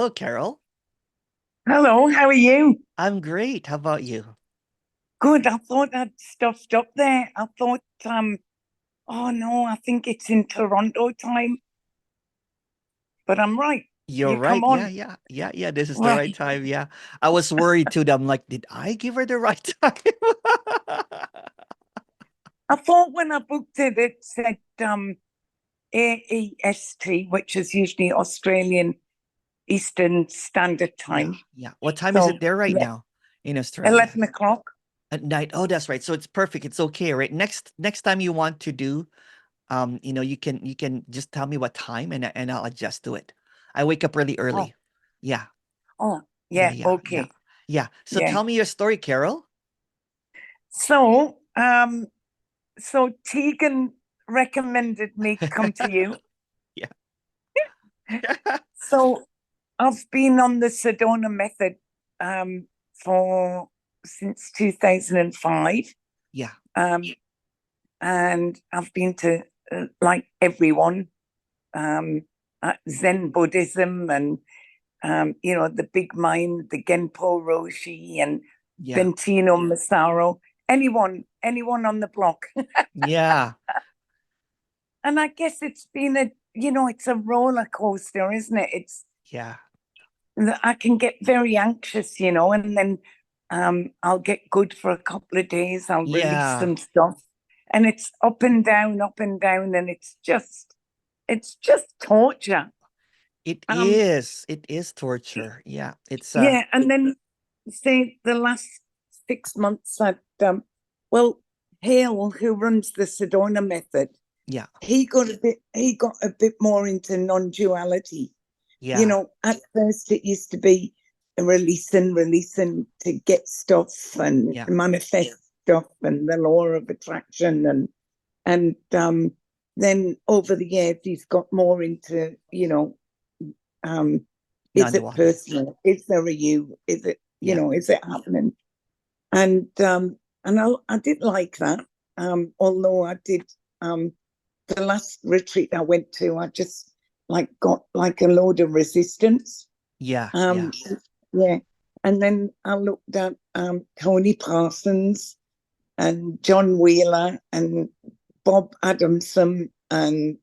Hello, Carol. Hello, how are you? I'm great. How about you? Good. I thought I'd stuffed up there. I thought, oh no, I think it's in Toronto time, but I'm right. You're You right. come Yeah, on. yeah, yeah, yeah. This is the right Right. time. Yeah. I was worried too. I'm like, did I give her the right time? I thought when I booked it, it said AEST, which is usually Australian Eastern Standard Yeah, Time. yeah. What time is So it there right yeah, now in Australia? 11 o'clock. At night. Oh, that's right. So it's perfect. It's okay, right? Next time you want to do, you can just tell me what time and I'll adjust to it. I wake up really Oh, early. Yeah, oh, yeah, yeah, yeah, yeah, okay. yeah. So Yeah. tell me your story, Carol. So, so Tegan recommended me come to you. Yeah. So I've been on the Sedona method um, for since 2005. Yeah. Um, and I've been to like everyone, Zen Buddhism and, the big mind, the Genpo Roshi and Yeah. Bentino Massaro, anyone on the block. Yeah. And I guess it's been it's a roller coaster, isn't it? Yeah. I can get very anxious, and then I'll get good for a couple of days. I'll release Yeah. some stuff, and it's up and down, and it's just torture. It Um, is. It is torture. Yeah. It's yeah, and then say the last 6 months, well, Hale, who runs the Sedona method, yeah. he got a bit more into non-duality. Yeah. At first it used to be releasing to get stuff and Yeah. manifest stuff and the law of attraction and then over the years he's got more into, um, is it Non-duality. personal? Is there a you? Is it, Yeah. is it happening? And I did like that. Although I did the last retreat I went to, I just like got like a load of resistance. Yeah. Um, Yeah. yeah. And then I looked at Tony Parsons and John Wheeler and Bob Adamson and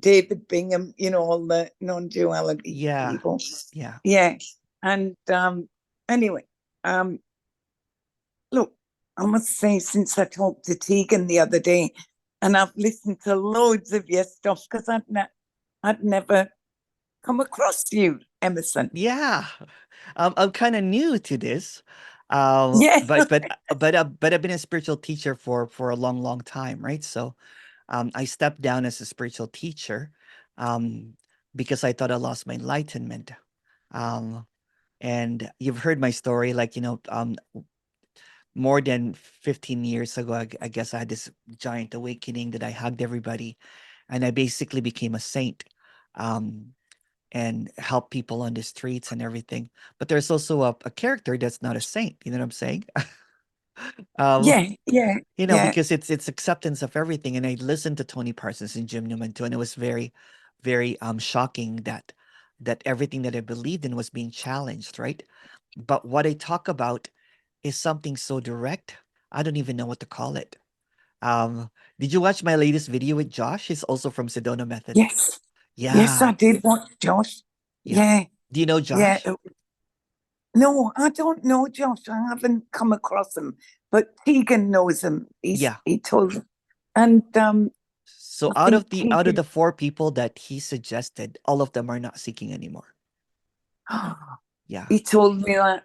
David Bingham, all the non-duality Yeah. people. Yeah. Yeah. And anyway, um, look, I must say, since I talked to Tegan the other day, and I've listened to loads of your stuff because I'd never come across you, Emerson. Yeah. I'm kind of new to this. Yeah. But I've been a spiritual teacher for a long, long time, right? So I stepped down as a spiritual teacher um because I thought I lost my enlightenment. Um and you've heard my story, like, more than 15 years ago, I guess I had this giant awakening that I hugged everybody and I basically became a saint. Um and help people on the streets and everything. But there's also a character that's not a saint. You know what I'm saying? um, Yeah, yeah, yeah, because it's acceptance of everything. And I listened to Tony Parsons and Jim Newman too, and it was very, very shocking that everything that I believed in was being challenged, right? But what I talk about is something so direct. I don't even know what to call it. Um, did you watch my latest video with Josh? He's also from Sedona Method. yes, yes, I Yeah, did watch Josh. yeah. Yeah, Do you know yeah. Josh? No, I don't know Josh. I haven't come across him, but Tegan knows him. Yeah. He told, and So I think out of Tegan. the four people that he suggested, all of them are not seeking anymore. Yeah, He told me that.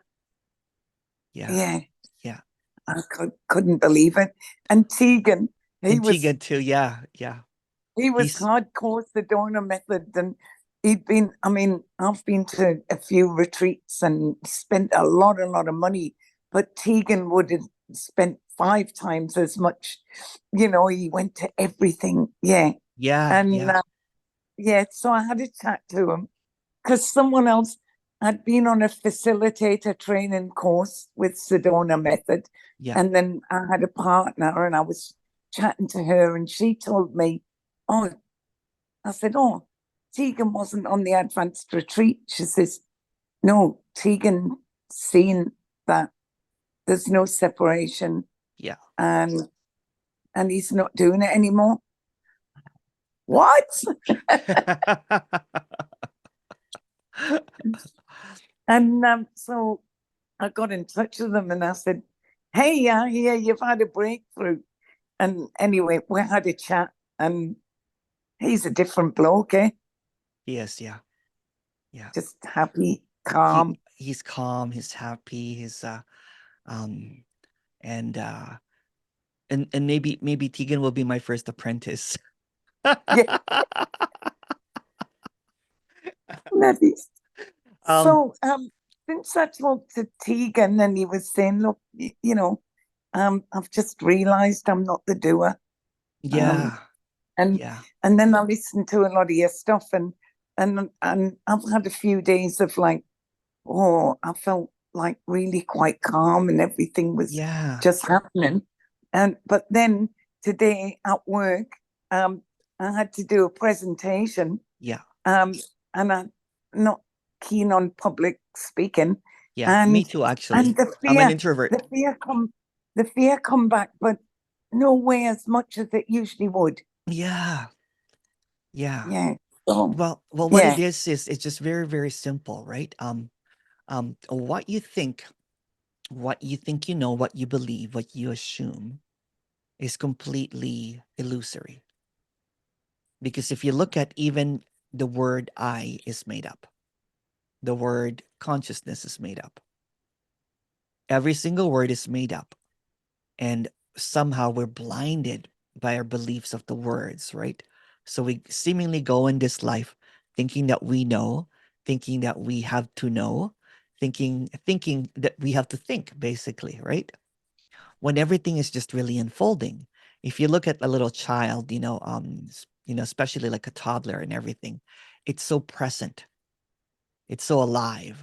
yeah, Yeah, yeah. I couldn't believe it. And Tegan, he And was Tegan too. Yeah, yeah. he was He's hardcore Sedona method, and he'd been. I mean, I've been to a few retreats and spent a lot of money, but Tegan would have spent 5 times as much. He went to everything. Yeah, yeah, and yeah, yeah, so I had a chat to him because someone else had been on a facilitator training course with Sedona Method. yeah, And then I had a partner and I was chatting to her and she told me, oh, I said, oh, Tegan wasn't on the advanced retreat. She says, no, Tegan seeing that there's no separation Yeah. and he's not doing it anymore. What? And so I got in touch with them and I said, hey, yeah, you've had a breakthrough. And anyway, we had a chat and he's a different bloke, eh? Yes, yeah. Yeah. Just happy, calm. He's calm, he's happy, he's um and uh and maybe Tegan will be my first apprentice. Yeah, maybe. um So since I talked to Tegan and he was saying, look, I've just realized I'm not the doer. Um, yeah. and Yeah. and then I listened to a lot of your stuff and I've had a few days of like, oh, I felt like really quite calm and everything was Yeah. just happening. And but then today at work, um, I had to do a presentation, Yeah. um, and I'm not keen on public speaking, Yeah. Me and too, and actually. I'm an introvert. the fear come back, but no way as much as it usually would. Yeah. Yeah. Yeah. Oh, Well, what it yeah. is it's just very, very simple, right? What you think, you know, what you believe, what you assume is completely illusory. Because if you look at even the word I is made up, the word consciousness is made up. Every single word is made up. And somehow we're blinded by our beliefs of the words, right? So we seemingly go in this life thinking that we know, thinking that we have to know, thinking that we have to think, basically, right? When everything is just really unfolding. If you look at a little child, especially like a toddler and everything, it's so present. It's so alive.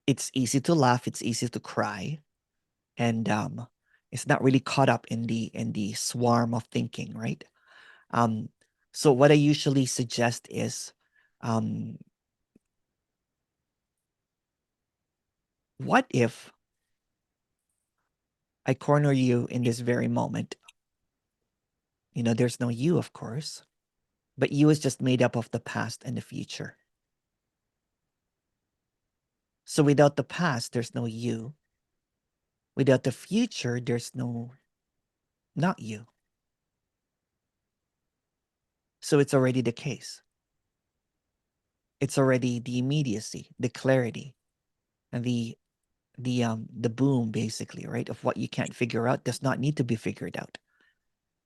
It's easy to laugh, it's easy to cry, and it's not really caught up in the swarm of thinking, right? Um, so what I usually suggest is, um, what if I corner you in this very moment? There's no you, of course, but you is just made up of the past and the future. So without the past, there's no you. Without the future, there's no not you. So it's already the case. It's already the immediacy, the clarity, and the boom, basically, right, of what you can't figure out does not need to be figured out.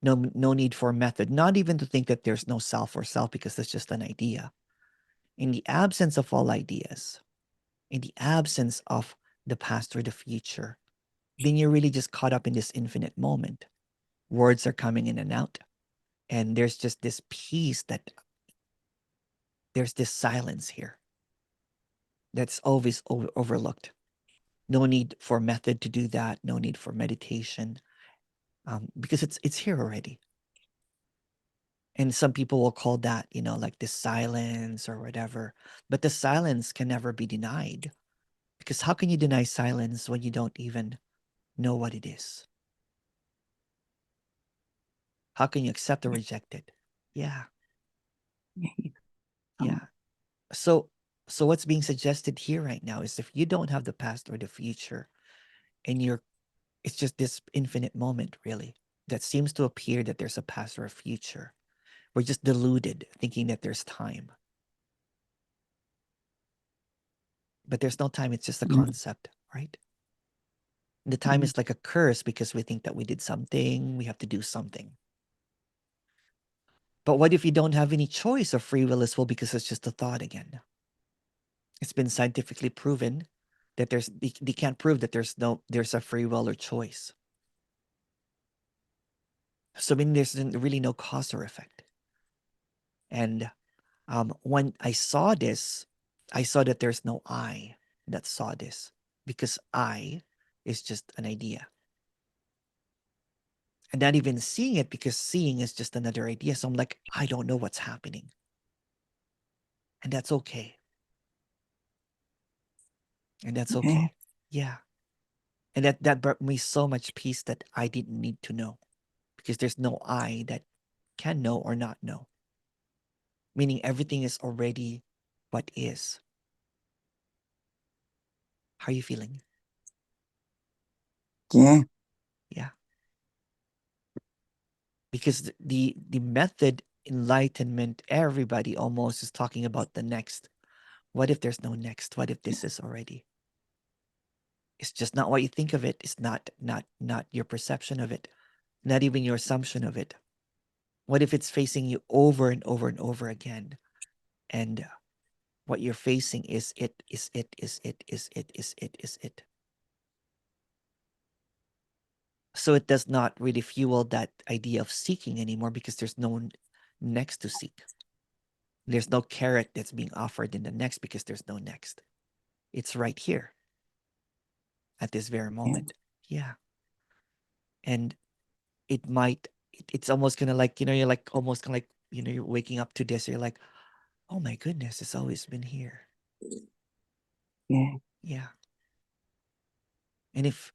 No need for method, not even to think that there's no self or self, because that's just an idea. In the absence of all ideas, in the absence of the past or the future, then you're really just caught up in this infinite moment. Words are coming in and out, and there's just this peace, that there's this silence here that's always overlooked. No need for method to do that, no need for meditation, because it's here already. And some people will call that, like the silence or whatever. But the silence can never be denied, because how can you deny silence when you don't even know what it is? How can you accept or reject it? Yeah, Um, yeah. So so what's being suggested here right now is, if you don't have the past or the future, and it's just this infinite moment, really, that seems to appear that there's a past or a future. We're just deluded thinking that there's time. But there's no time, it's just a concept, right? The time is like a curse, because we think that we did something, we have to do something. But what if you don't have any choice or free will as well, because it's just a thought again? It's been scientifically proven that they can't prove that there's a free will or choice. So I mean, there's really no cause or effect. And when I saw this, I saw that there's no I that saw this, because I is just an idea. And not even seeing it, because seeing is just another idea. So I'm like, I don't know what's happening. And that's okay. And that's Yeah. okay. Yeah. And that brought me so much peace that I didn't need to know, because there's no I that can know or not know. Meaning everything is already what is. How are you feeling? Yeah. Yeah. Because the method enlightenment, everybody almost is talking about the next. What if there's no next? What if this is already? It's just not what you think of it. It's not your perception of it. Not even your assumption of it. What if it's facing you over and over and over again? And what you're facing is it, is it, is it, is it, is it, is it. So it does not really fuel that idea of seeking anymore, because there's no next to seek. There's no carrot that's being offered in the next, because there's no next. It's right here at this very moment. Yeah. And it might, it's almost kind of like, you're like almost kind of like, you're waking up to this. You're like, oh my goodness, it's always been here. Yeah. Yeah. And if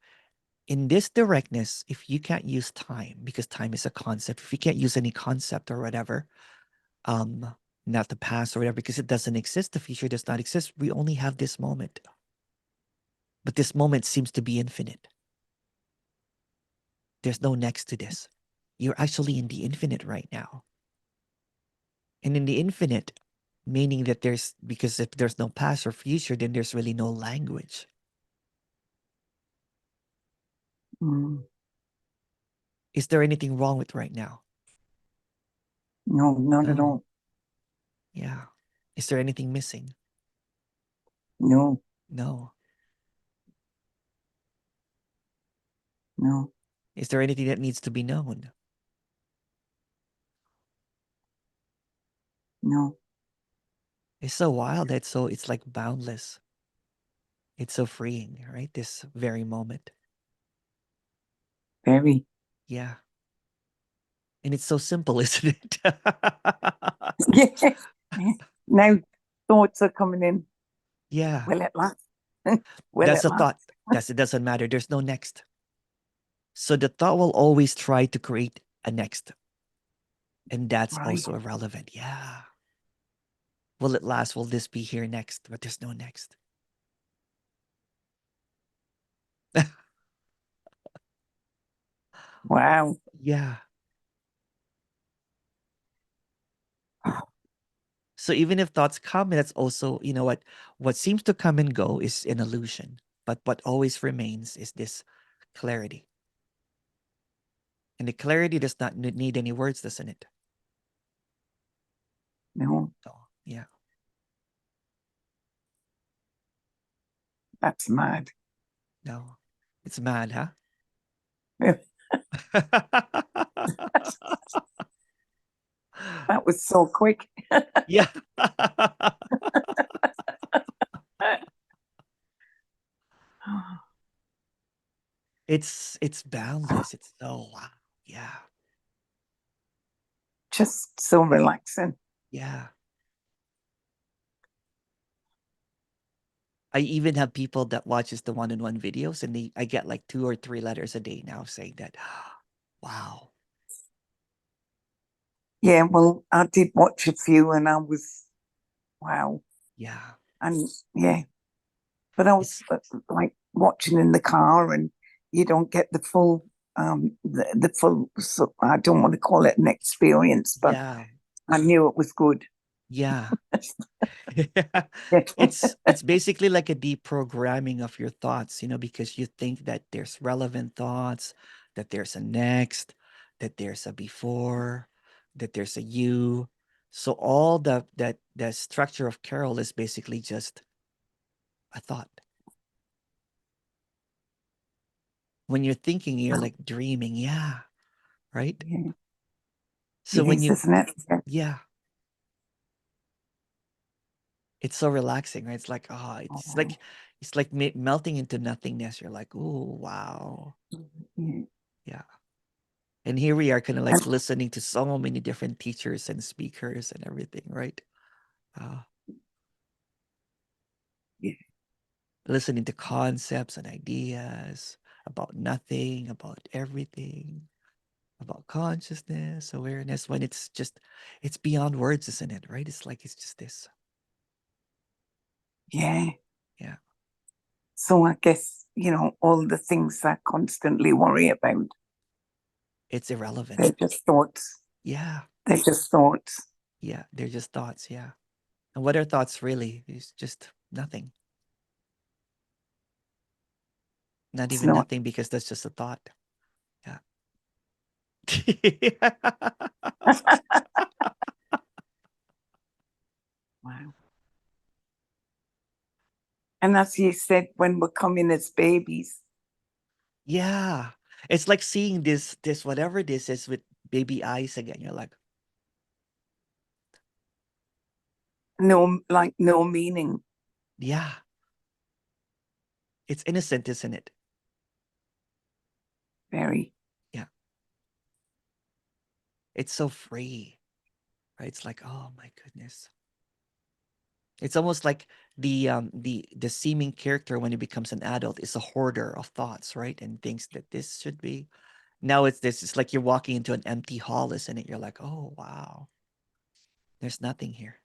in this directness, if you can't use time, because time is a concept, if you can't use any concept or whatever, um, not the past or whatever, because it doesn't exist, the future does not exist. We only have this moment. But this moment seems to be infinite. There's no next to this. You're actually in the infinite right now. And in the infinite, meaning that because if there's no past or future, then there's really no language. Mm. Is there anything wrong with right now? No, not at No. all. Yeah. Is there anything missing? No, No. no, Is there anything that needs to be known? no. It's so wild. It's like boundless. It's so freeing, right? This very moment. Very. Yeah. And it's so simple, isn't it? Yeah. Now thoughts are coming in. Yeah. Will it last? Will That's it a thought. last? It doesn't matter. There's no next. So the thought will always try to create a next. And that's Right. also irrelevant. Yeah. Will it last? Will this be here next? But there's no next. Wow. Yeah. So even if thoughts come, that's also, what seems to come and go is an illusion. But what always remains is this clarity. And the clarity does not need any words, doesn't it? No, Oh, yeah. that's mad. No. It's mad, huh? That was so quick. Yeah. It's boundless. It's so wow. Yeah. Just so relaxing. Yeah. I even have people that watches the one-on-one videos, and I get like 2 or 3 letters a day now saying that, wow. Yeah, well, I did watch a few and I was, wow. Yeah. And yeah, but I was It's like watching in the car and you don't get the full, the full, so I don't want to call it an experience, but yeah. I knew it was good. Yeah. Yeah. It's basically like a deprogramming of your thoughts, because you think that there's relevant thoughts, that there's a next, that there's a before, that there's a you. So all the structure of Carol is basically just a thought. When you're thinking, you're like dreaming, yeah, right? Yeah, So it when is, you isn't it? Yeah. yeah, it's so relaxing, right? It's like, Oh, it's like melting into nothingness. You're like, oh, wow. yeah. Yeah. And here we are kind of like And, listening to so many different teachers and speakers and everything, right? Uh, yeah. listening to concepts and ideas about nothing, about everything, about consciousness, awareness, when it's beyond words, isn't it? Right? It's like it's just this. Yeah. Yeah. So I guess, all the things I constantly worry about, It's irrelevant. they're just thoughts. Yeah. They're just thoughts. Yeah. They're just thoughts. Yeah. And what are thoughts really? It's just nothing. Not It's even not. nothing because that's just a thought. Yeah. Wow. And as you said, when we're coming as babies, Yeah. It's like seeing this whatever this is with baby eyes again. You're like, no meaning. yeah. It's innocent, isn't it? Very. Yeah. It's so free. Right? It's like, oh my goodness. It's almost like the seeming character when he becomes an adult is a hoarder of thoughts, right? And thinks that this should be. Now it's this. It's like you're walking into an empty hall, isn't it? You're like, oh wow, there's nothing here.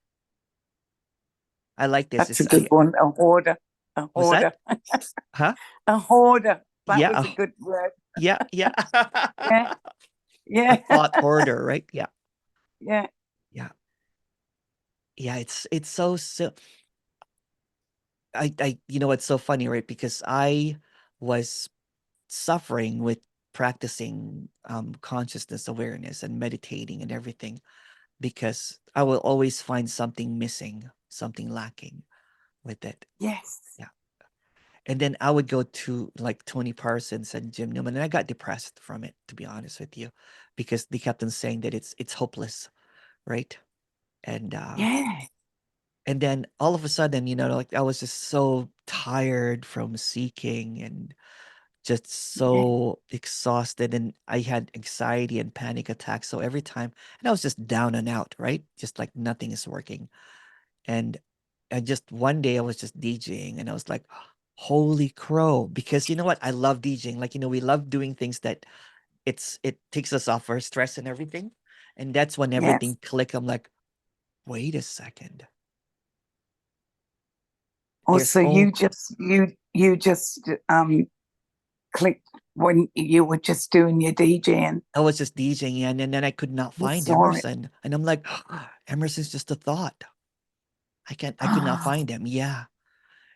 I like this. That's a It's good one. A hoarder. A what's that? hoarder. Huh? A hoarder. That Yeah. was a good word. Yeah. Yeah. Yeah. A Yeah. thought hoarder, right? Yeah. Yeah. Yeah. Yeah. It's so. You know, it's so funny, right? Because I was suffering with practicing consciousness awareness and meditating and everything because I will always find something missing, something lacking with it. Yes. Yeah. And then I would go to like Tony Parsons and Jim Newman, and I got depressed from it, to be honest with you, because they kept on saying that it's hopeless, right? And Yeah. and then all of a sudden, like I was just so tired from seeking and just Yeah. so exhausted, and I had anxiety and panic attacks. So every time, and I was just down and out, right? Just like nothing is working. And just one day I was just DJing and I was like, holy crow. Because you know what? I love DJing. Like, we love doing things that it takes us off our stress and everything. And that's when Yes. everything clicked. I'm like, wait a second. There's Also, oh you just clicked when you were just doing your DJing. I was just DJing and then I could not You find saw it. Emerson. And I'm like, Emerson's just a thought. I could not find him. Yeah.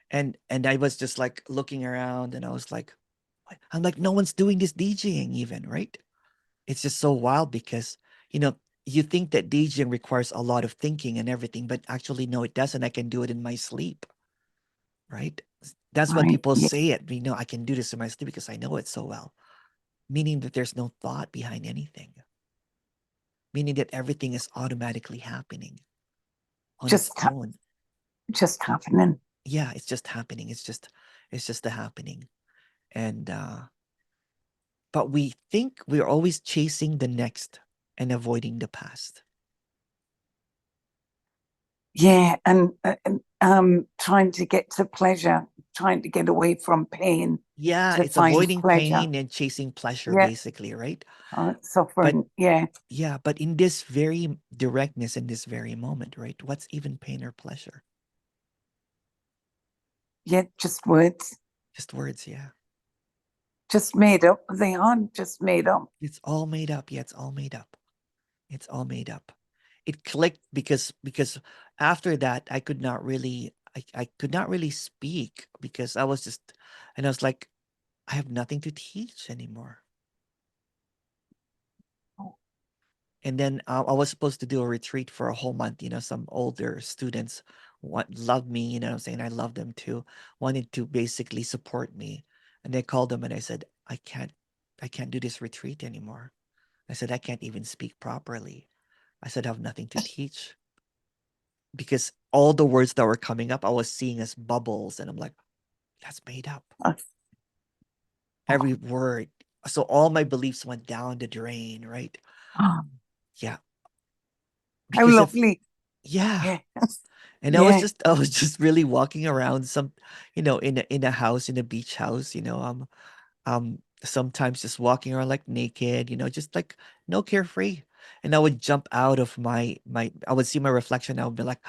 And I was just like looking around and I was like, I'm like, no one's doing this DJing even, right? It's just so wild because, you think that DJing requires a lot of thinking and everything, but actually, no, it doesn't. I can do it in my sleep, right? That's when Right. people Yeah. say it. I can do this in my sleep because I know it so well, meaning that there's no thought behind anything, meaning that everything is automatically happening on its Just own. just happening. Yeah, it's just happening. It's just the happening. And but we think we're always chasing the next and avoiding the past. Yeah, and trying to get to pleasure, trying to get away from pain Yeah, to it's find avoiding pleasure. pain and chasing pleasure, Yeah, basically, right? But suffering. Yeah, yeah, but in this very directness, in this very moment, right? What's even pain or pleasure? yeah, just words, Just words, yeah. just made up. They aren't just made up. It's all made up. Yeah, it's all made up. It's all made up. It clicked because after that I could not really speak because I was just and I was like, I have nothing to teach anymore. And then I was supposed to do a retreat for a whole month. Some older students loved me. I'm saying I love them too. Wanted to basically support me, and I called them and I said, I can't do this retreat anymore. I said I can't even speak properly. I said I have nothing to teach because all the words that were coming up, I was seeing as bubbles, and I'm like, that's made up. Uh, Every word. So all my beliefs went down the drain, right? oh, Yeah, how because if lovely. yeah. Yeah, And Yeah. I was just really walking around some, in a house, in a beach house, sometimes just walking around like naked, just like no carefree. And I would jump out of I would see my reflection. I would be like,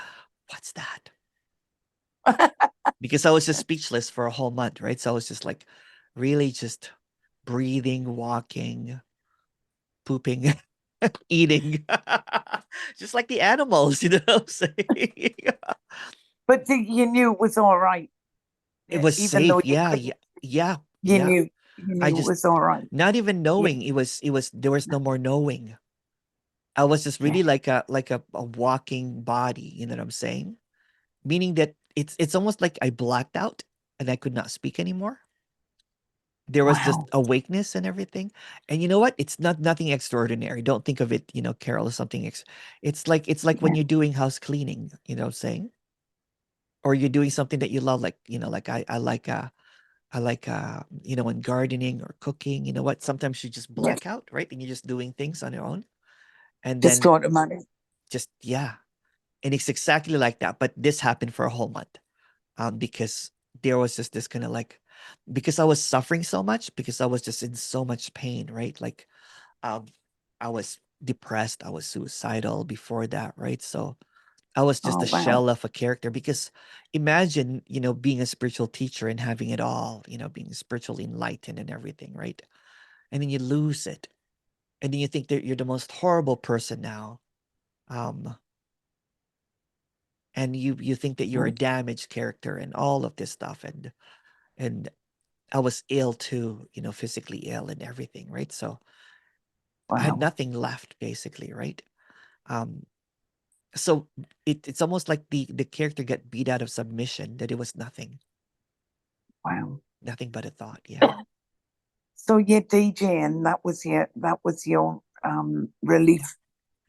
what's that? Because I was just speechless for a whole month, right? So I was just like really just breathing, walking, pooping, eating, just like the animals, you know what I'm saying? But you knew it was all right, It was even though safe. you Yeah, couldn't. yeah, yeah, You yeah. knew, I it just was all right. not even Yeah, knowing there was no more knowing. I was just yeah. really like a walking body, you know what I'm saying? Meaning that it's almost like I blacked out and I could not speak anymore. There was just Wow. awakeness and everything. And you know what? It's not nothing extraordinary. Don't think of it, Carol, as something it's like when Yeah, you're doing house cleaning, you know what I'm saying? Or you're doing something that you love, like, like I like when gardening or cooking, you know what? Sometimes you just yeah. black out, right? And you're just doing things on your own. And Just then automatic. just yeah. And it's exactly like that. But this happened for a whole month. Because there was just this kind of like, because I was suffering so much, because I was just in so much pain, right? Like, um, I was depressed, I was suicidal before that, right? So I was just Oh a wow. shell of a character. Because imagine, being a spiritual teacher and having it all, being spiritually enlightened and everything, right? And then you lose it, and then you think that you're the most horrible person now. Um, and you think that you're a Mm. damaged character and all of this stuff, and I was ill too, physically ill and everything, right? So I had Wow. nothing left basically, right? Um, so it's almost like the character got beat out of submission, that it was nothing, Wow. nothing but a thought. Yeah, So you're DJing, that was your yeah, relief.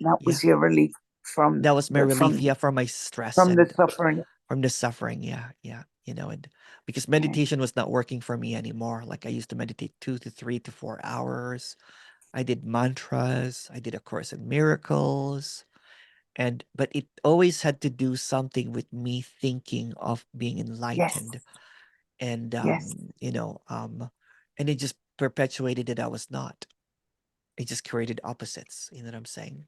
That yeah. was your relief from That was my the relief. Yeah, from my stress from the and suffering. from the suffering. Yeah, yeah. And because Yeah. meditation was not working for me anymore. Like I used to meditate 2 to 3 to 4 hours. I did mantras. I did A Course in Miracles. And but it always had to do something with me thinking of being Yes. enlightened. And Yes. and it just perpetuated that I was not. It just created opposites, you know what I'm saying?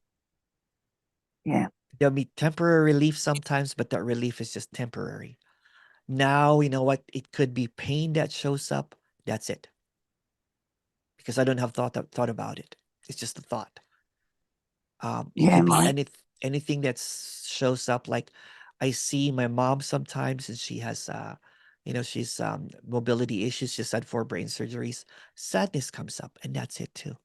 Yeah. There'll be temporary relief sometimes, but that relief is just temporary. Now, you know what? It could be pain that shows up. That's it. Because I don't have thought about it. It's just a thought. It Yeah, could be my anything that shows up. Like I see my mom sometimes, and she has she's mobility issues. She's had 4 brain surgeries. Sadness comes up, and that's it too.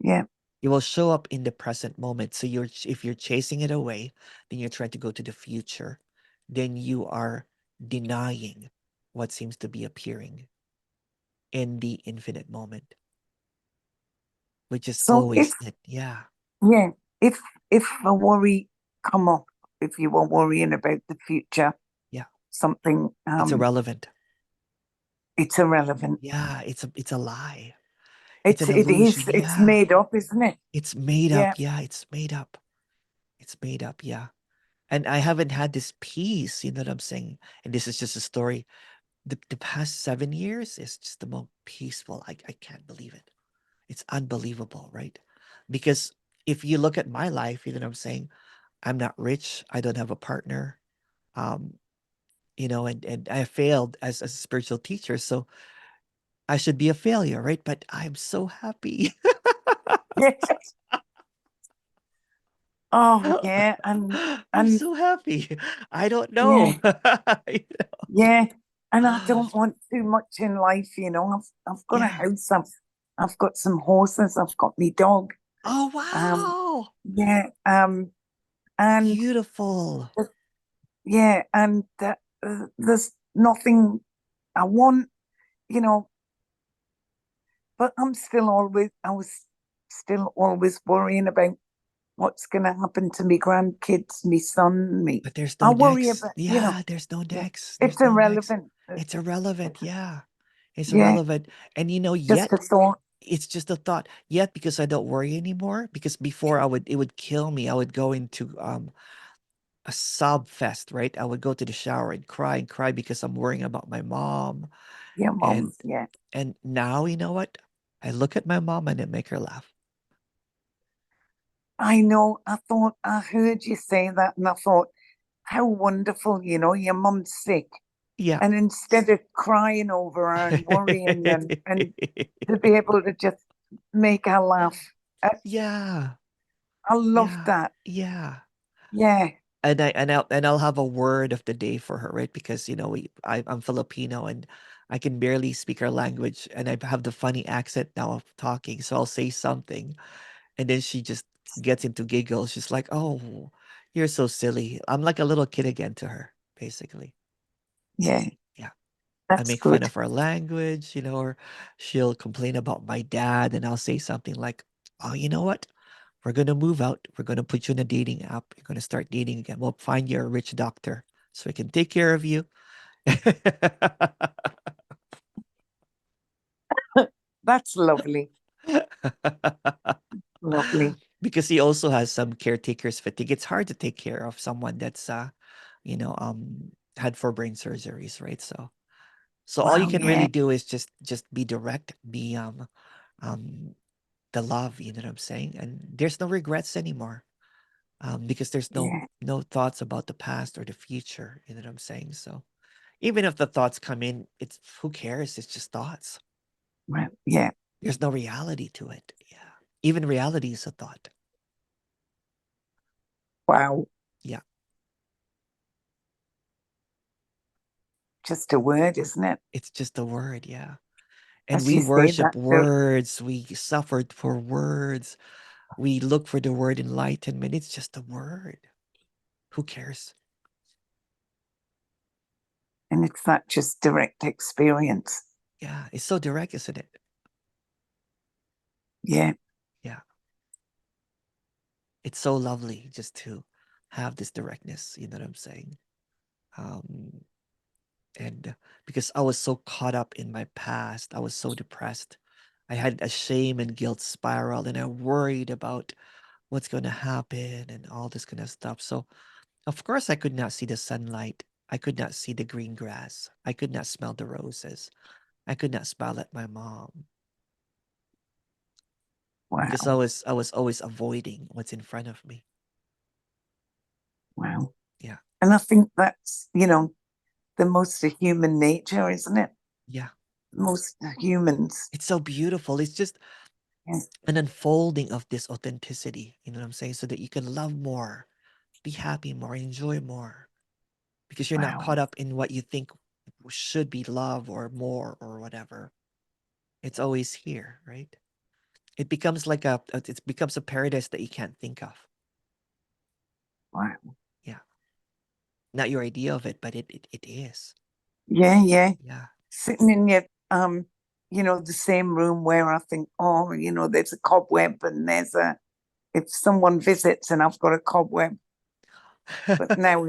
yeah. It will show up in the present moment. So if you're chasing it away, then you're trying to go to the future. Then you are denying what seems to be appearing in the infinite moment, which is So if always it. Yeah, yeah, if a worry come up, if you were worrying about the future, yeah. something It's irrelevant. it's irrelevant. Yeah, it's a lie. It's It's an it illusion. is it's Yeah. made up, isn't it? It's made Yeah. up. Yeah, it's made up. It's made up. Yeah. And I haven't had this peace, you know what I'm saying? And this is just a story. The past 7 years is just the most peaceful. I can't believe it. It's unbelievable, right? Because if you look at my life, you know what I'm saying? I'm not rich. I don't have a partner. Um, and I failed as a spiritual teacher. So I should be a failure, right? But I'm so happy. Yeah. Oh yeah, I'm and so happy. I don't yeah, know. yeah. And I don't want too much in life, you know. I've got a Yeah. house, I've got some horses, I've got my dog. Oh, Um, wow. yeah, and Beautiful. yeah, and there's nothing I want, you know, but I was still always worrying about what's going to happen to me grandkids, me son, me. But there's I no worry next. about, Yeah, there's no yeah, next. it's There's no next. irrelevant. It's irrelevant. Yeah. It's Yeah, irrelevant. And just yet a thought. it's just a thought. Yet because I don't worry anymore, because before it would kill me. I would go into a sob fest, right? I would go to the shower and cry because I'm worrying about my mom. Your And mom, yeah. and now you know what? I look at my mom and I make her laugh. I know. I thought I heard you say that, and I thought, how wonderful, your mum's sick. Yeah. And instead of crying over her and worrying and to be able to just make her laugh. Yeah. I love Yeah. that. Yeah. Yeah, And I'll have a word of the day for her, right? Because I'm Filipino and I can barely speak her language, and I have the funny accent now of talking. So I'll say something, and then she just gets into giggles. She's like, "Oh, you're so silly." I'm like a little kid again to her, basically. yeah, Yeah. I that's make fun good. of her language, or she'll complain about my dad, and I'll say something like, "Oh, you know what? We're gonna move out. We're gonna put you in a dating app. You're gonna start dating again. We'll find you a rich doctor so he can take care of you." That's lovely. Lovely. Because he also has some caretaker's fatigue. It's hard to take care of someone that's had 4 brain surgeries, right? So all you Wow, can yeah, really do is just be direct, be um the love, you know what I'm saying? And there's no regrets anymore. Because there's no yeah, no thoughts about the past or the future, you know what I'm saying? So even if the thoughts come in, it's who cares? It's just thoughts. well, yeah. There's no reality to it. Yeah. Even reality is a thought. Wow. Yeah. Just a word, isn't it? It's just a word. Yeah. And As we you say worship that, so words. We suffered for words. We look for the word enlightenment. It's just a word. Who cares? and it's that just direct experience. Yeah. It's so direct, isn't it? Yeah, Yeah. It's so lovely just to have this directness. You know what I'm saying? Um, and because I was so caught up in my past, I was so depressed. I had a shame and guilt spiral, and I worried about what's going to happen and all this kind of stuff. So, of course, I could not see the sunlight. I could not see the green grass. I could not smell the roses. I could not smile at my mom because I wow, was I was always avoiding what's in front of me. wow. Yeah, And I think that's, the most of human nature, isn't it? yeah. Most humans. It's so beautiful. It's just Yeah. an unfolding of this authenticity. You know what I'm saying? So that you can love more, be happy more, enjoy more, because you're not caught Wow, up in what you think should be love or more or whatever. It's always here, right? It becomes a paradise that you can't think of. wow. Yeah. Not your idea of it, but it is. Yeah, yeah. Yeah. Sitting in your the same room where I think, oh, there's a cobweb and there's a if someone visits and I've got a cobweb, but now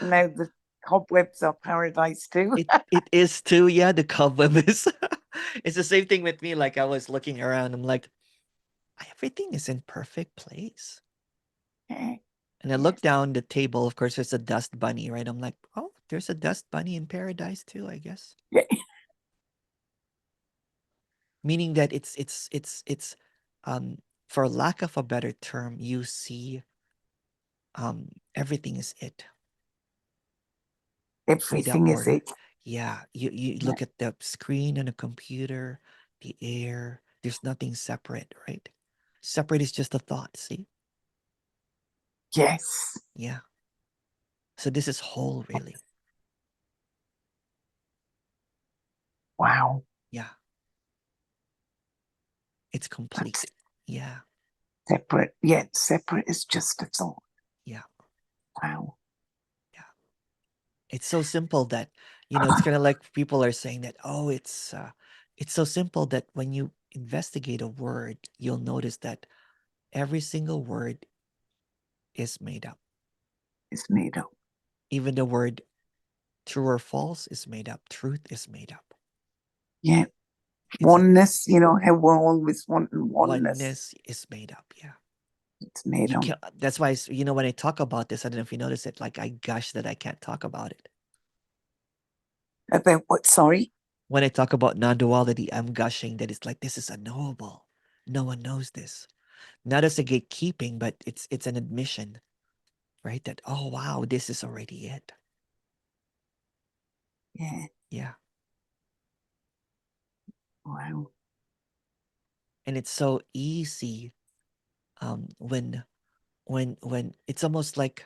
the cobwebs are paradise too. It is too, yeah, the cobweb is it's the same thing with me. Like I was looking around, I'm like, everything is in perfect place. Yeah, And I look yes. down the table, of course there's a dust bunny, right? I'm like, oh, there's a dust bunny in paradise too, I guess. Yeah, Meaning that it's um for lack of a better term, you see everything is it without everything is order. it. Yeah, you Yeah. look at the screen on a computer, the air, there's nothing separate, right? Separate is just a thought, see? Yes. Yeah. So this is whole, really. Wow. Yeah, it's That's complete. Yeah, separate. Yeah, separate is just a thought. yeah, Wow. yeah. It's so simple that, it's kind of like people are saying that, oh, it's so simple that when you investigate a word, you'll notice that every single word is made up. It's made up. Even the word true or false is made up. Truth is made up. Yeah. It's a Oneness, how we're always wanting oneness. oneness is made up. Yeah. It's made You on. can't. That's why you know when I talk about this, I don't know if you notice it. Like I gush that I can't talk about it. About what? Sorry. When I talk about non-duality, I'm gushing that it's like this is unknowable. No one knows this. Not as a gatekeeping, but it's an admission, right? That oh wow, this is already it. Yeah. Yeah. Wow. And it's so easy when it's almost like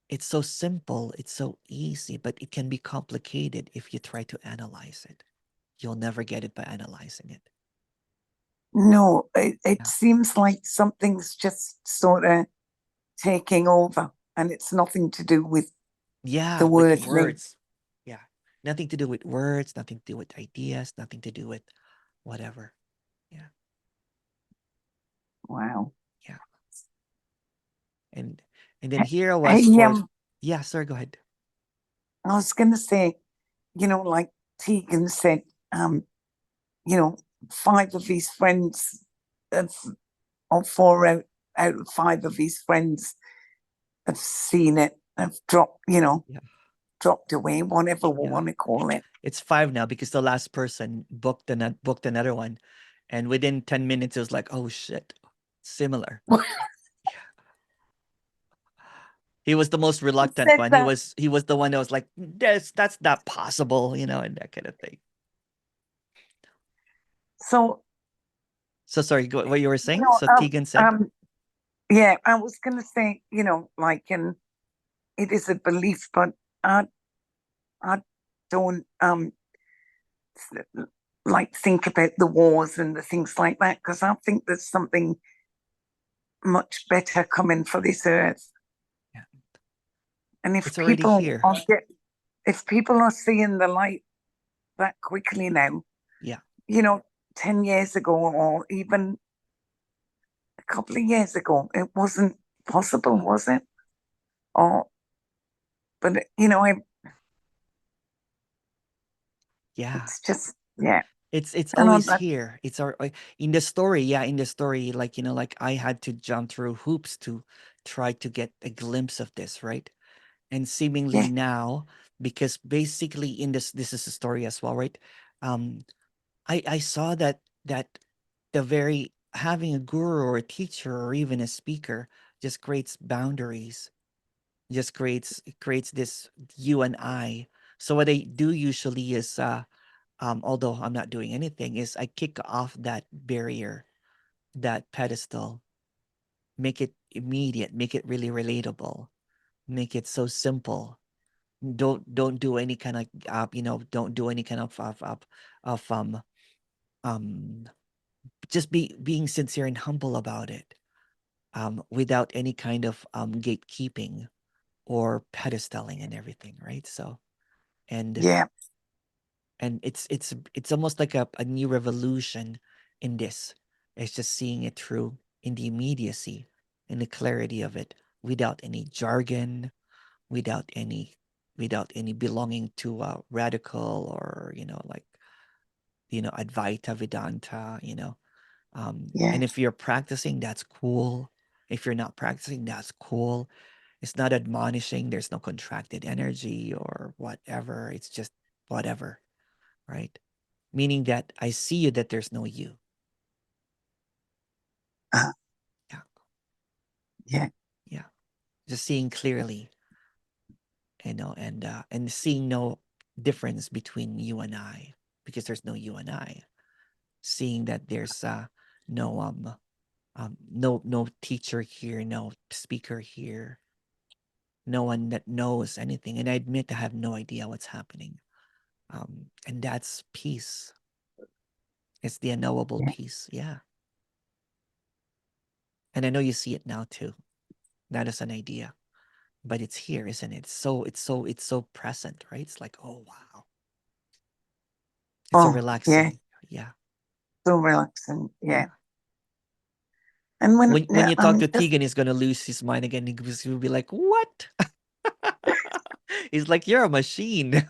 it's so simple, it's so easy, but it can be complicated if you try to analyze it. You'll never get it by analyzing it. No, it Yeah. seems like something's just sort of taking over, and it's nothing to do with the Yeah, with word name. words. Yeah. Nothing to do with words, nothing to do with ideas, nothing to do with whatever. Yeah. Wow. Yeah. And then here I was Hey, for yeah, sorry, go ahead. I was going to say, like Tegan said, um, you know, five of his friends, have, or four out of five of his friends have seen it, have Yeah. dropped away, whatever we Yeah. want to call it. It's 5 now because the last person booked another one. And within 10 minutes it was like, "Oh shit. Similar." He was the most Who reluctant said one. that? He was the one that was like, that's not possible, and that kind of thing. So, So sorry, what you were you saying? know, So Tegan said, yeah, I was going to say, like, and it is a belief, but I, I don't, like think about the wars and the things like that because I think there's something much better coming for this earth. yeah, And it's already here. if people are seeing the light that quickly now, Yeah. you know, 10 years ago or even a couple of years ago, it wasn't possible, was it? Or, but Yeah. it's just yeah. It's I know always that. here. It's our in the story, yeah, in the story, like like I had to jump through hoops to try to get a glimpse of this, right? And seemingly Yeah, now, because basically in this is a story as well, right? Um, I saw that the very having a guru or a teacher or even a speaker just creates boundaries, just creates this you and I. So what I do usually is although I'm not doing anything, is I kick off that barrier, that pedestal, make it immediate, make it really relatable, make it so simple. Don't do any kind of don't do any kind of um just being sincere and humble about it, without any kind of gatekeeping or pedestaling and everything, right? So and yeah, it's almost like a new revolution in this. It's just seeing it through in the immediacy, in the clarity of it, without any jargon, without any belonging to a radical or like advaita vedanta. yeah. And if you're practicing, that's cool. If you're not practicing, that's cool. It's not admonishing, there's no contracted energy or whatever, it's just whatever, right? Meaning that I see you, that there's no you. Uh, Yeah. yeah. Yeah. Just seeing clearly, and seeing no difference between you and I, because there's no you and I. Seeing that there's no no teacher here, no speaker here, no one that knows anything. And I admit I have no idea what's happening. And that's peace. It's the unknowable Yeah. peace. Yeah. And I know you see it now too. Not as an idea, but it's here, isn't it? It's so present, right? It's like, oh wow. It's so Oh, yeah. relaxing. Yeah. So relaxing. Yeah. Yeah. And when When you talk to just Tegan, he's gonna lose his mind again. He'll be like, what? He's like, you're a machine.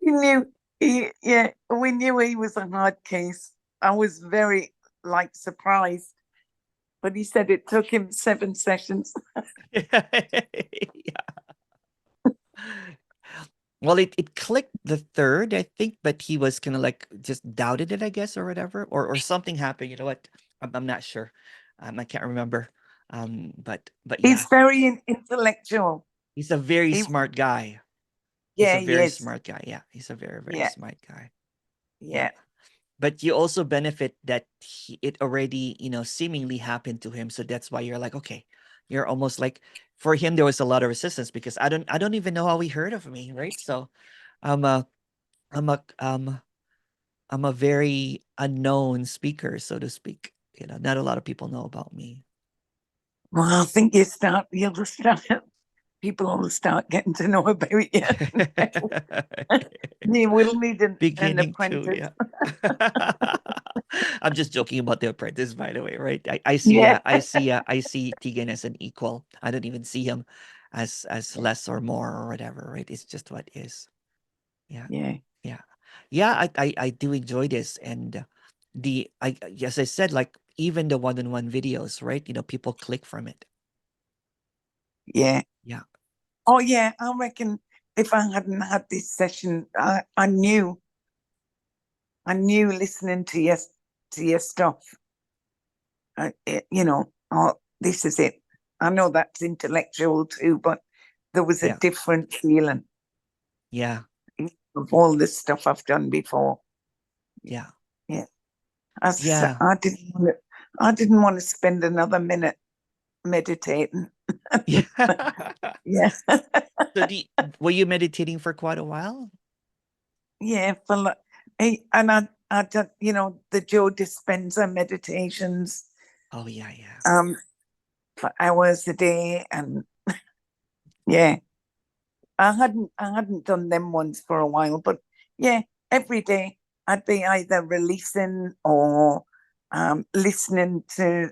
we knew we knew he was a hard case. I was very like surprised. But he said it took him 7 sessions. Yeah. Well, it clicked the third, I think, but he was kind of like just doubted it, I guess, or whatever, or something happened. You know what? I'm not sure. I can't remember. But He's yeah, very intellectual. he's a very He, smart guy. He's yeah, a he very is. smart guy. Yeah, he's a very, very Yeah, smart guy. Yeah. yeah, But you also benefit that it already, seemingly happened to him. So that's why you're like, okay, you're almost like for him there was a lot of resistance because I don't even know how he heard of me, right? So I'm a I'm a I'm a very unknown speaker, so to speak. Not a lot of people know about me. Well, I think you'll start, people will start getting to know about you. You will need an Beginning to, apprentice. yeah. I'm just joking about the apprentice, by the way, right? I see, Yeah, I see Tegan as an equal. I don't even see him as less or more or whatever, right? It's just what is. Yeah, yeah, yeah, yeah. I do enjoy this, and as I said, like even the one-on-one videos, right? People click from it. yeah. Yeah, Oh, yeah. I reckon if I hadn't had this session, I knew listening to your stuff. Oh, this is it. I know that's intellectual too, but there was a yeah, different feeling yeah, of all the stuff I've done before. yeah, Yeah, yeah, I didn't want to spend another minute meditating. yeah. Yeah, So, were you meditating for quite a while? yeah. And I done, the Joe Dispenza meditations, Oh yeah, yeah, um, for hours a day, and yeah, I hadn't done them ones for a while, but yeah, every day I'd be either releasing or listening to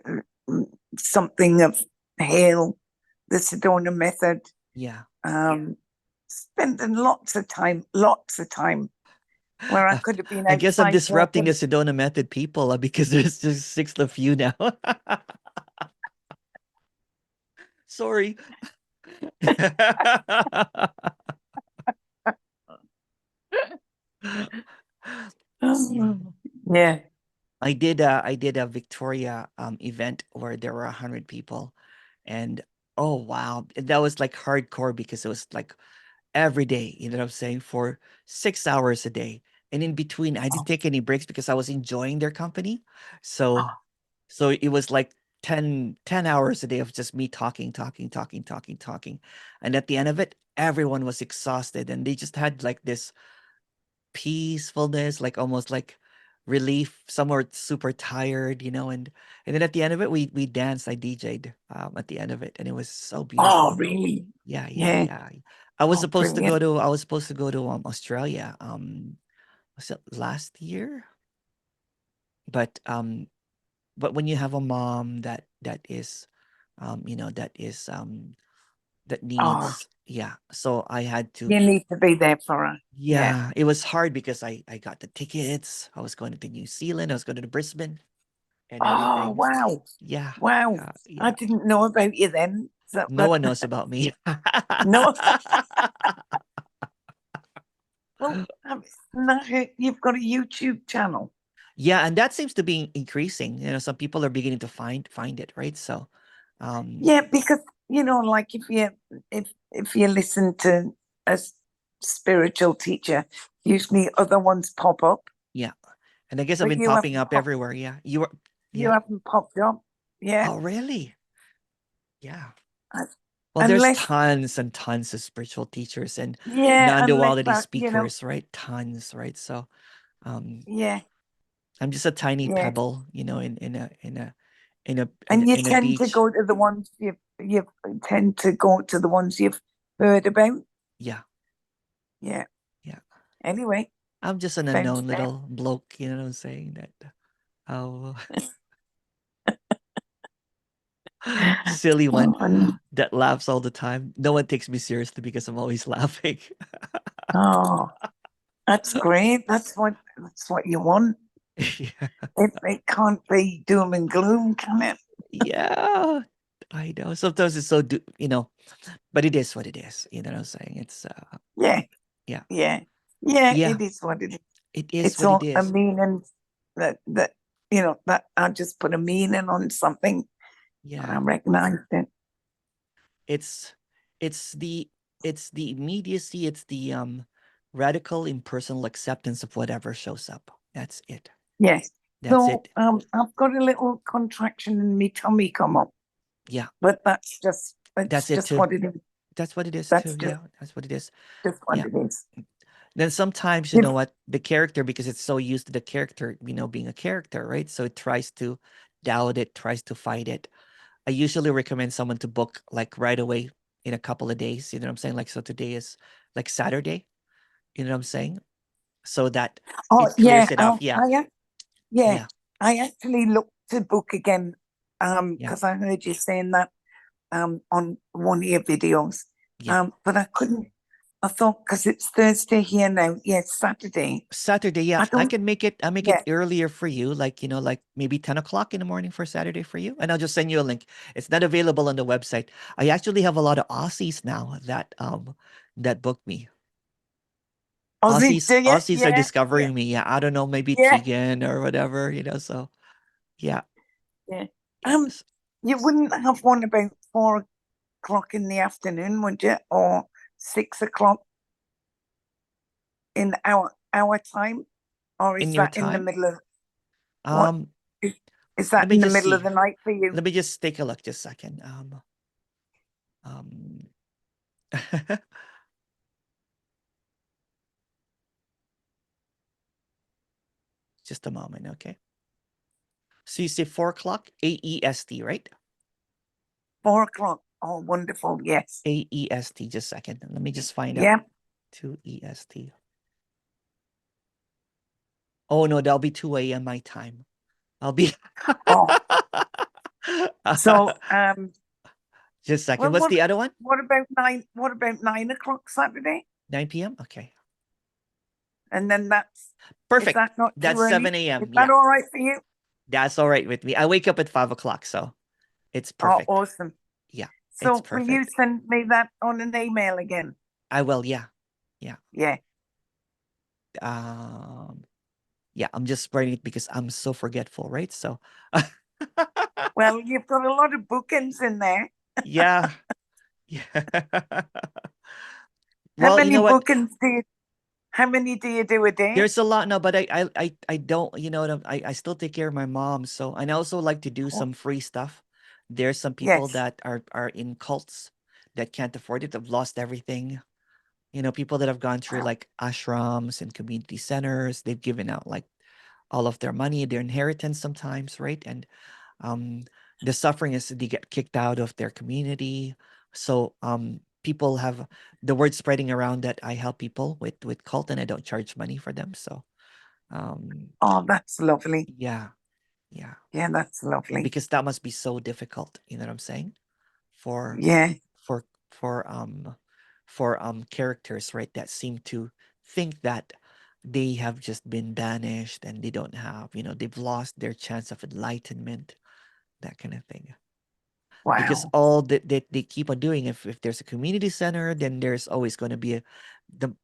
something of Hale, the Sedona method, yeah. um, spending lots of time where I could have been I guess I'm outside disrupting the walking. Sedona method people because there's just six of you now. Sorry. Yeah. Yeah. I did a Victoria event where there were 100 people, and oh wow, that was like hardcore because it was like every day, you know what I'm saying, for 6 hours a day. And in between, I didn't take any breaks because I was enjoying their company. So so it was like ten hours a day of just me talking, talking, talking, talking, talking. And at the end of it, everyone was exhausted and they just had like this peacefulness, like almost like relief. Some were super tired, and then at the end of it, we danced. I DJ'd at the end of it, and it was so Oh, beautiful. really? Yeah, yeah, Yeah. yeah. I was Oh, supposed to go brilliant. to I was supposed to go to Australia. Was it last year? But when you have a mom that Oh, needs, yeah. So I had to. you need to be there for her. Yeah. Yeah, it was hard because I got the tickets. I was going to New Zealand. I was going to Brisbane and Oh, everything. wow. Yeah, Wow. yeah, I yeah. didn't know about you then. So, No but one knows about me. no, well, now you've got a YouTube channel. Yeah, and that seems to be increasing. Some people are beginning to find it, right? So, um, Yeah, because like if you listen to a spiritual teacher, usually other ones pop up, yeah. And I guess I've but been popping up everywhere. Yeah. you Yeah. haven't popped up. Yeah. Oh, really? Yeah. Uh, Well, there's unless tons and tons of spiritual teachers and yeah, unless non-duality I, speakers, right? Tons, right? So, um, yeah, I'm just a tiny yeah. pebble, in And you a tend to beach. go to the ones you tend to go to the ones you've heard about. Yeah, Yeah. yeah. Anyway, I'm just an sounds unknown fair. little bloke, you know what I'm saying? Oh, silly one Oh, that laughs all the time. No one takes me seriously because I'm always laughing. oh, that's great. That's what you want. Yeah. It can't be doom and gloom, can it? Yeah. I know. Sometimes it's so but it is what it is. You know what I'm saying? It's Yeah, yeah. yeah, yeah. Yeah. It is what it is. It is It's what it all a is. meaning that that I just put a meaning on something and Yeah. I recognized it. It's it's the it's the immediacy, it's the radical impersonal acceptance of whatever shows up. That's it. Yes. That's So it. I've got a little contraction in my tummy come up, Yeah. but that's just it's That's it just too. what it is. That's what it is That's too. Yeah. That's what it is. just what Yeah. it is. Then sometimes, you If know what, the character, because it's so used to the character, being a character, right? So it tries to doubt it, tries to fight it. I usually recommend someone to book like right away in a couple of days. You know what I'm saying? Like, so today is like Saturday. You know what I'm saying? So that oh it yeah, clears it off. Yeah. yeah, Yeah. I actually looked to book again Yeah. because I heard you saying that on one of your videos. Yeah. But I couldn't. I thought because it's Thursday here now. Yes, Saturday. Saturday, yeah. I I don't. can make it, I make Yeah. it earlier for you, like, like maybe 10 o'clock in the morning for Saturday for you. And I'll just send you a link. It's not available on the website. I actually have a lot of Aussies now that book me. Aussie, Aussies do you? Aussies are Yeah, yeah, discovering me. Yeah, I don't know, maybe yeah, Tegan or whatever, so yeah. yeah. Um, Yes. you wouldn't have one about 4 o'clock in the afternoon, would you? Or 6 o'clock in our time? Or is In your that in the time? middle of what? Um, Is, is let that me in the just middle of see. the night for you? Let me just take a look just a second. Um just a moment, okay? So you say 4 o'clock AEST, right? 4 o'clock. Oh, wonderful. Yes. AEST, just a second. Let me just find out. Yeah. 2 EST. Oh no, that'll be 2 a.m. my time. I'll be Oh, so just a second. well, What's the other one? what about 9? What about 9 o'clock Saturday? 9 p.m. Okay. And then is Perfect. that not too That's early? 7 Is a.m. that Yeah. all right for you? That's all right with me. I wake up at 5 o'clock, so it's Oh, perfect. awesome. Yeah, it's So will you perfect. send me that on an email again? I will, yeah. Yeah. Yeah. Um, yeah, I'm just writing it because I'm so forgetful, right? So Well, you've got a lot of bookings in there. yeah. Yeah. How Well, you many know what? bookings do you how many do you do a day? There's a lot now, but I don't, I still take care of my mom. So, and I also like to do Oh, some free stuff. There's some people yes. that are in cults that can't afford it, have lost everything. People that have gone through like ashrams and community centers, they've given out like all of their money, their inheritance sometimes, right? And um the suffering is they get kicked out of their community. So people have the word spreading around that I help people with cult and I don't charge money for them. So um Oh, that's lovely. yeah, yeah. Yeah, that's lovely. Because that must be so difficult, you know what I'm saying? For Yeah, for for characters, right, that seem to think that they have just been banished and they don't have, they've lost their chance of enlightenment, that kind of thing. Because wow. all that they keep on doing, if there's a community center, then there's always going to be the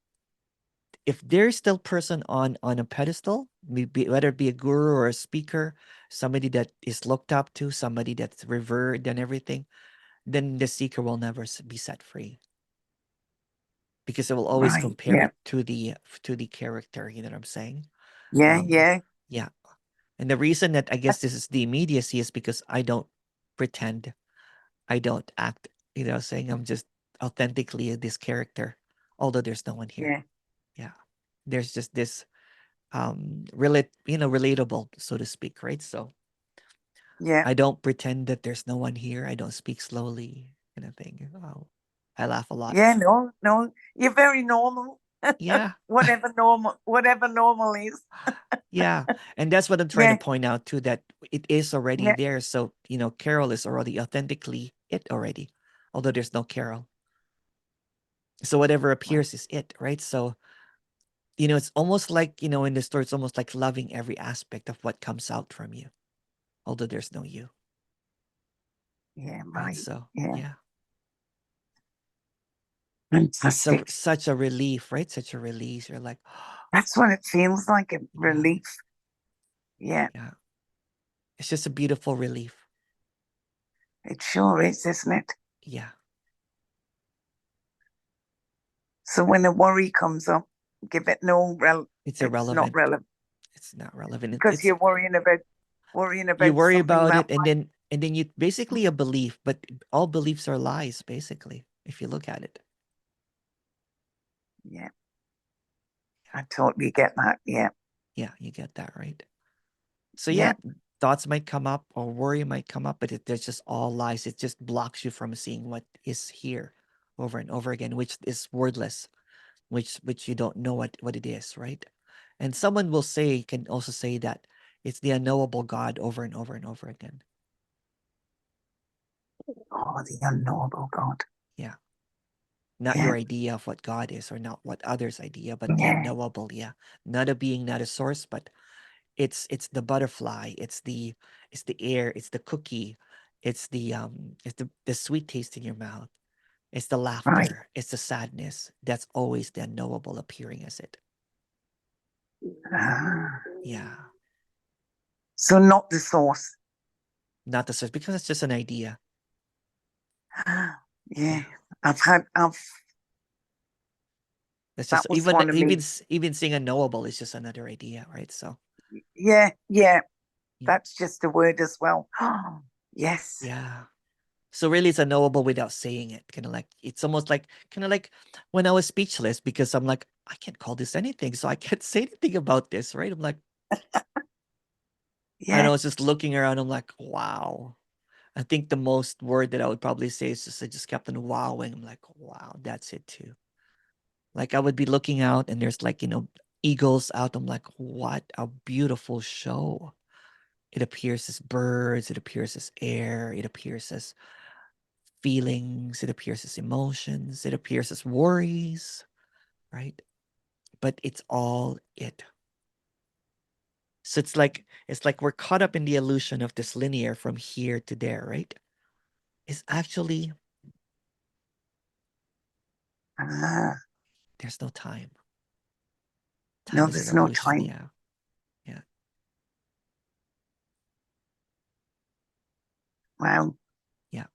if there's still person on a pedestal, maybe whether it be a guru or a speaker, somebody that is looked up to, somebody that's revered and everything, then the seeker will never be set free because it will always Right. compare Yeah. it to the character. You know what I'm saying? Yeah, Um, yeah, yeah. And the reason that I guess this is the immediacy is because I don't pretend, I don't act. Saying I'm just authentically this character, although there's no one here. yeah, Yeah, there's just this relatable, so to speak, right? So yeah. I don't pretend that there's no one here. I don't speak slowly, kind of thing. Oh, I laugh a lot. Yeah, no, no. You're very normal. Yeah. Whatever normal is. Yeah. And that's what I'm trying to Yeah, point out too, that it is already yeah, there. So, Carol is already authentically it already, although there's no Carol. So whatever right. appears is it, right? So it's almost like, in the story, it's almost like loving every aspect of what comes out from you, although there's no you, Yeah, right? right. So, Yeah. yeah, it's Fantastic. such a relief, right? Such a release. You're like, That's what it feels like, a yeah, relief. Yeah, yeah. It's just a beautiful relief. it sure is, isn't it? Yeah. So when a worry comes up, give it no It's it's not irrelevant. relevant It's not relevant. because It's you're worrying you about worry something about that it, and then you basically a belief, but all beliefs are lies, basically, if you look at it. yeah, I totally get that. Yeah, Yeah, you get that, right? So yeah, yeah, thoughts might come up or worry might come up, but there's just all lies. It just blocks you from seeing what is here over and over again, which is wordless, which you don't know what it is, right? And someone can also say that it's the unknowable God over and over and over again. oh, the unknowable God. Yeah. Not Yeah, your idea of what God is or not what others' idea, but the yeah, unknowable, yeah. Not a being, not a source, but it's the butterfly, it's the air, it's the cookie, it's the sweet taste in your mouth, it's the right. laughter, it's the sadness. That's always the unknowable appearing as it. Ah, Yeah. so not the source. Not the source, because it's just an idea. Ah, yeah, Yeah. I've That's just that was even one of me. even seeing unknowable is just another idea, right? So Yeah, yeah, yeah. that's just a word as well. Oh, yes, Yeah. So really it's unknowable without saying it. Kind of like it's almost like kind of like when I was speechless because I'm like, I can't call this anything. So I can't say anything about this, right? I'm like, and I yeah, was just looking around, I'm like, wow. I think the most word that I would probably say is just I just kept on wowing. I'm like, wow, that's it too. Like I would be looking out and there's like, eagles out. I'm like, what a beautiful show. It appears as birds, it appears as air, it appears as feelings, it appears as emotions, it appears as worries, right? But it's all it. So it's like we're caught up in the illusion of this linear from here to there, right? It's actually ah, there's no time. Time no, is an there's no illusion, time. yeah. Yeah. Wow, Yeah.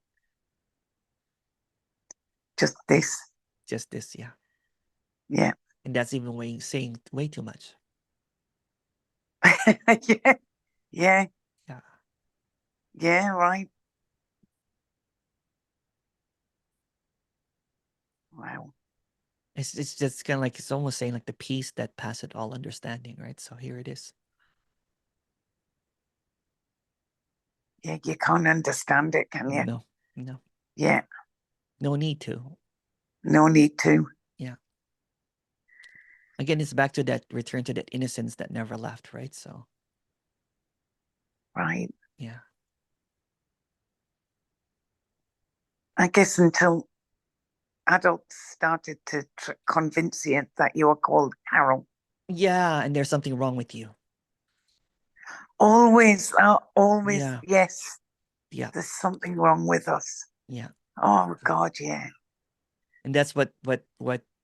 just this. Just this, yeah. Yeah, And that's even saying way too much. yeah, yeah, Yeah. yeah, right. Wow. It's just kind of like it's almost saying like the peace that passeth all understanding, right? So here it is. Yeah, you can't understand it, can you? No, no, Yeah, no need to. no need to. Yeah. Again, it's back to that return to that innocence that never left, right? So Right. yeah. I guess until adults started to convince you that you were called Carol. Yeah, and there's something wrong with you. Always, Yeah. yes, Yeah. there's something wrong with us. Yeah. Oh, God, yeah. And that's what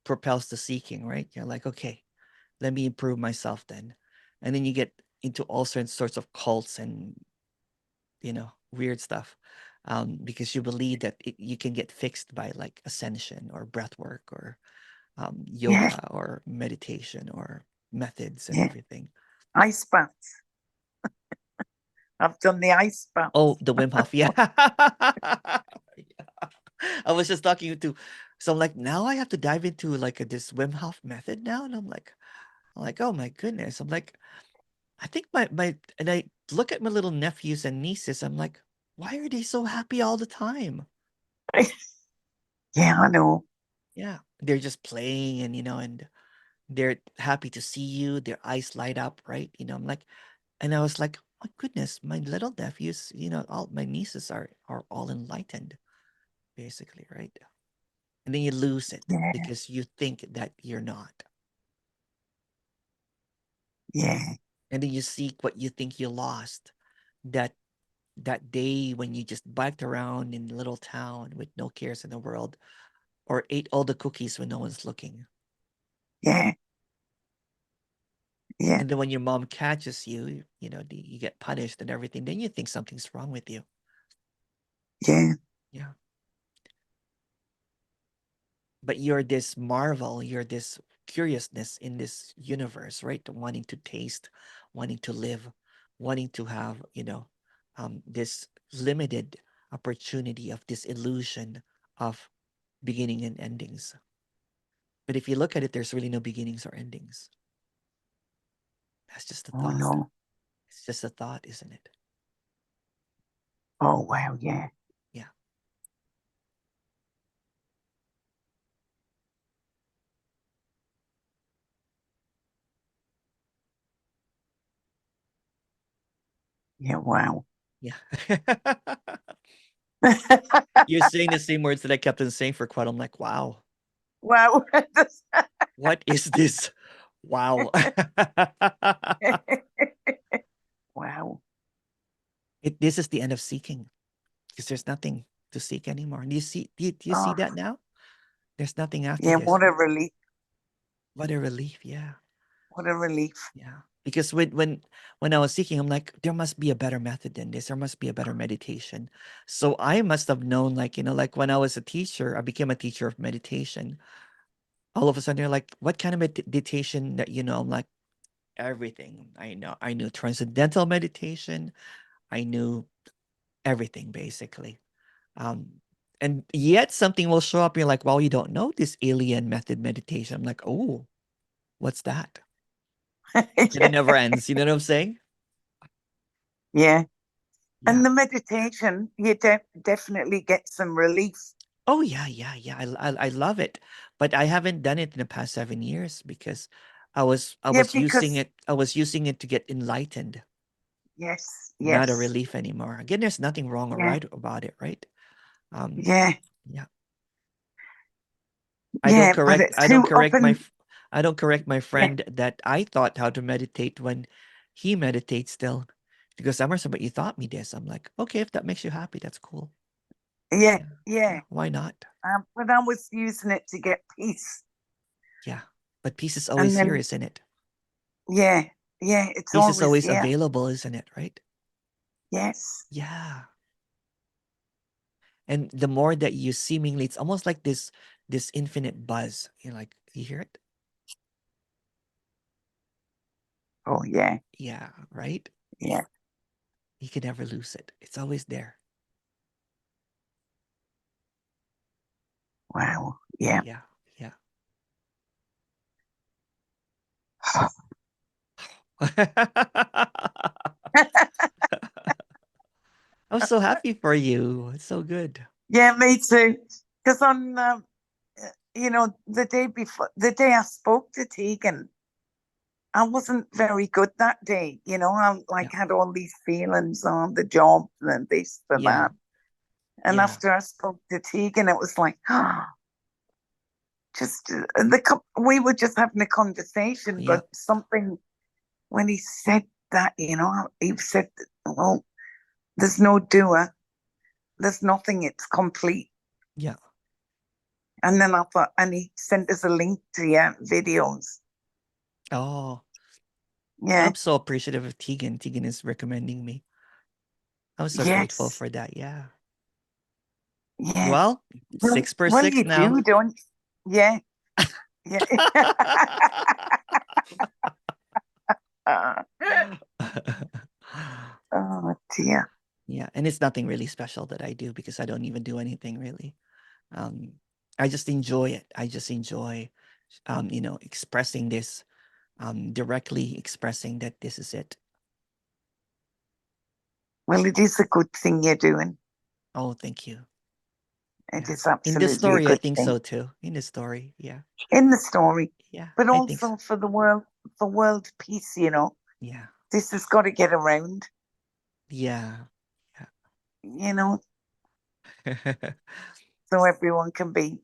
propels the seeking, right? You're like, okay, let me improve myself then. And then you get into all sorts of cults and weird stuff. Because you believe that you can get fixed by like ascension or breath work or Yeah, yoga or meditation or methods and yeah. everything. Ice baths. I've done the ice Oh, baths. the Wim Hof, yeah. I was just talking to, so I'm like, now I have to dive into like this Wim Hof method now, and I'm like, oh my goodness. I'm like, I think and I look at my little nephews and nieces. I'm like, why are they so happy all the time? Yeah, I know. Yeah, they're just playing and they're happy to see you. Their eyes light up, right? I'm like, and I was like, my goodness, my little nephews, all my nieces are all enlightened, basically, right? And then you lose it Yeah, because you think that you're not. Yeah. And then you seek what you think you lost that that day when you just biked around in a little town with no cares in the world, or ate all the cookies when no one's looking. Yeah. Yeah. And then when your mom catches you, you get punished and everything, then you think something's wrong with you. Yeah. Yeah. But you're this marvel, you're this curiousness in this universe, right? Wanting to taste, wanting to live, wanting to have, this limited opportunity of this illusion of beginning and endings. But if you look at it, there's really no beginnings or endings. That's just a Oh thought. no. It's just a thought, isn't it? Oh wow. Yeah. Yeah. Yeah. Wow. Yeah. You're saying the same words that I kept on saying for quite. I'm like, wow, Wow. what is this? Wow. Wow. This is the end of seeking because there's nothing to seek anymore. Do you see Oh, that now? There's nothing after yeah. this. What a relief. What a relief. Yeah. What a relief. Yeah. Because when I was seeking, I'm like, there must be a better method than this. There must be a better meditation. So I must have known, like when I was a teacher, I became a teacher of meditation. All of a sudden, they're like, what kind of meditation that you know? I'm like, everything. I know. I knew transcendental meditation. I knew everything basically. Um, and yet something will show up. You're like, well, you don't know this alien method meditation. I'm like, oh, what's that? And it never ends. You know what I'm saying? Yeah. Yeah. And the meditation, you definitely get some relief. Oh yeah, yeah, yeah. I love it, but I haven't done it in the past 7 years because I Yeah, was using because it. I was using it to get enlightened, yes, not a yes, relief anymore. Again, there's nothing wrong or yeah, right about it, right? Um, yeah, yeah. yeah, but it's I don't too correct often. I don't correct my Yeah, friend that I thought how to meditate when he meditates still. Because Emerson, but you taught me this. I'm like, okay, if that makes you happy, that's cool. yeah, Yeah. Yeah. yeah. Why not? But I was using it to get peace, Yeah. But peace is and always here, then isn't it? yeah, yeah, it's Peace is always always here. available, isn't it? Right? Yes. Yeah. And the more that you seemingly, it's almost like this infinite buzz. Like, you hear it? Oh yeah, Yeah, right? yeah. You can never lose it. It's always there. Wow. Yeah. Yeah. Yeah. I'm so happy for you. It's so good. Yeah, me too. Because on the day before, the day I spoke to Tegan, I wasn't very good that day. I Yeah. like had all these feelings on the job and this and Yeah. that. And Yeah. after I spoke to Tegan, it was like, just we were just having a conversation, Yeah. but something when he said that, he said, "Well, there's no doer, there's nothing, it's complete." Yeah. And then I thought, and he sent us a link to your videos. Oh, Yeah, I'm so appreciative of Tegan. Tegan is recommending me. I'm so grateful yes, for that. Yeah. yeah. Well, Well, six per well, six you now. do, don't you? Yeah, yeah. Oh dear. Yeah, and it's nothing really special that I do because I don't even do anything really. Um, I just enjoy it. I just enjoy, expressing this, directly expressing that this is it. Well, it is a good thing you're doing. Oh, thank you. It Yeah. is In this absolutely a story, I good think thing so too. In the story, yeah, in the story, yeah, but I think so. also for world peace. Yeah, This has got to get around. yeah, You know, yeah. so everyone can be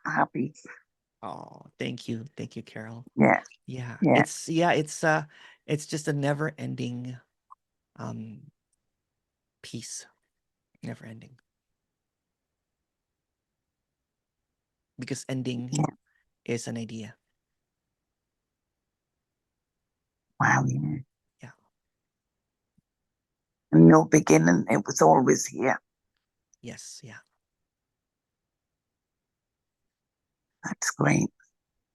happy. Oh, thank you, Carol. Yeah, Yeah, yeah, it's just a never-ending um piece, never-ending. Because ending yeah. is an idea. Wow, yeah. Yeah. No beginning, it was always here. Yes. Yeah. That's great.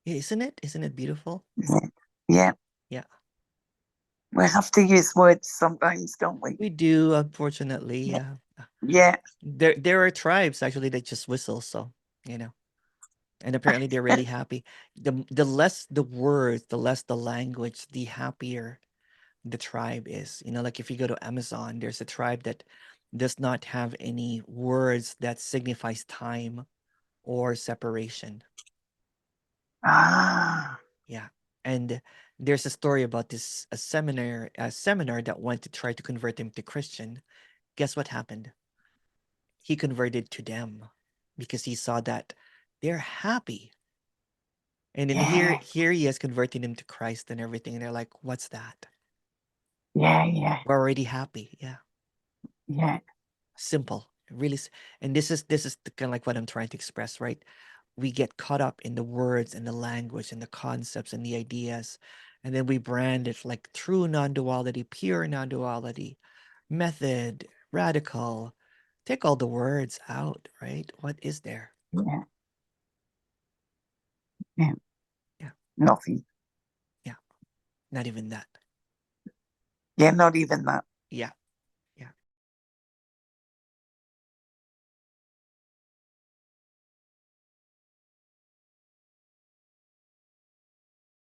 Isn't it? Isn't it beautiful? Yeah, yeah. Yeah. We have to use words sometimes, don't we? We do, unfortunately. Yeah, Yeah. yeah. There are tribes actually that just whistle, so you know. And apparently they're really happy. The less the words, the less the language, the happier the tribe is. You know, like if you go to Amazon, there's a tribe that does not have any words that signifies time or separation. Ah, Yeah. And there's a story about this a seminar that went to try to convert him to Christian. Guess what happened? He converted to them because he saw that they're happy. And then here yeah, here he is converting them to Christ and everything. And they're like, what's that? yeah, yeah, We're already happy. Yeah. yeah, Simple. Really and this is kind of like what I'm trying to express, right? We get caught up in the words and the language and the concepts and the ideas, and then we brand it like true non-duality, pure non-duality, method, radical. Take all the words out, right? What is there? yeah, yeah. Yeah. Nothing. Yeah. Not even that. Yeah, not even that. Yeah.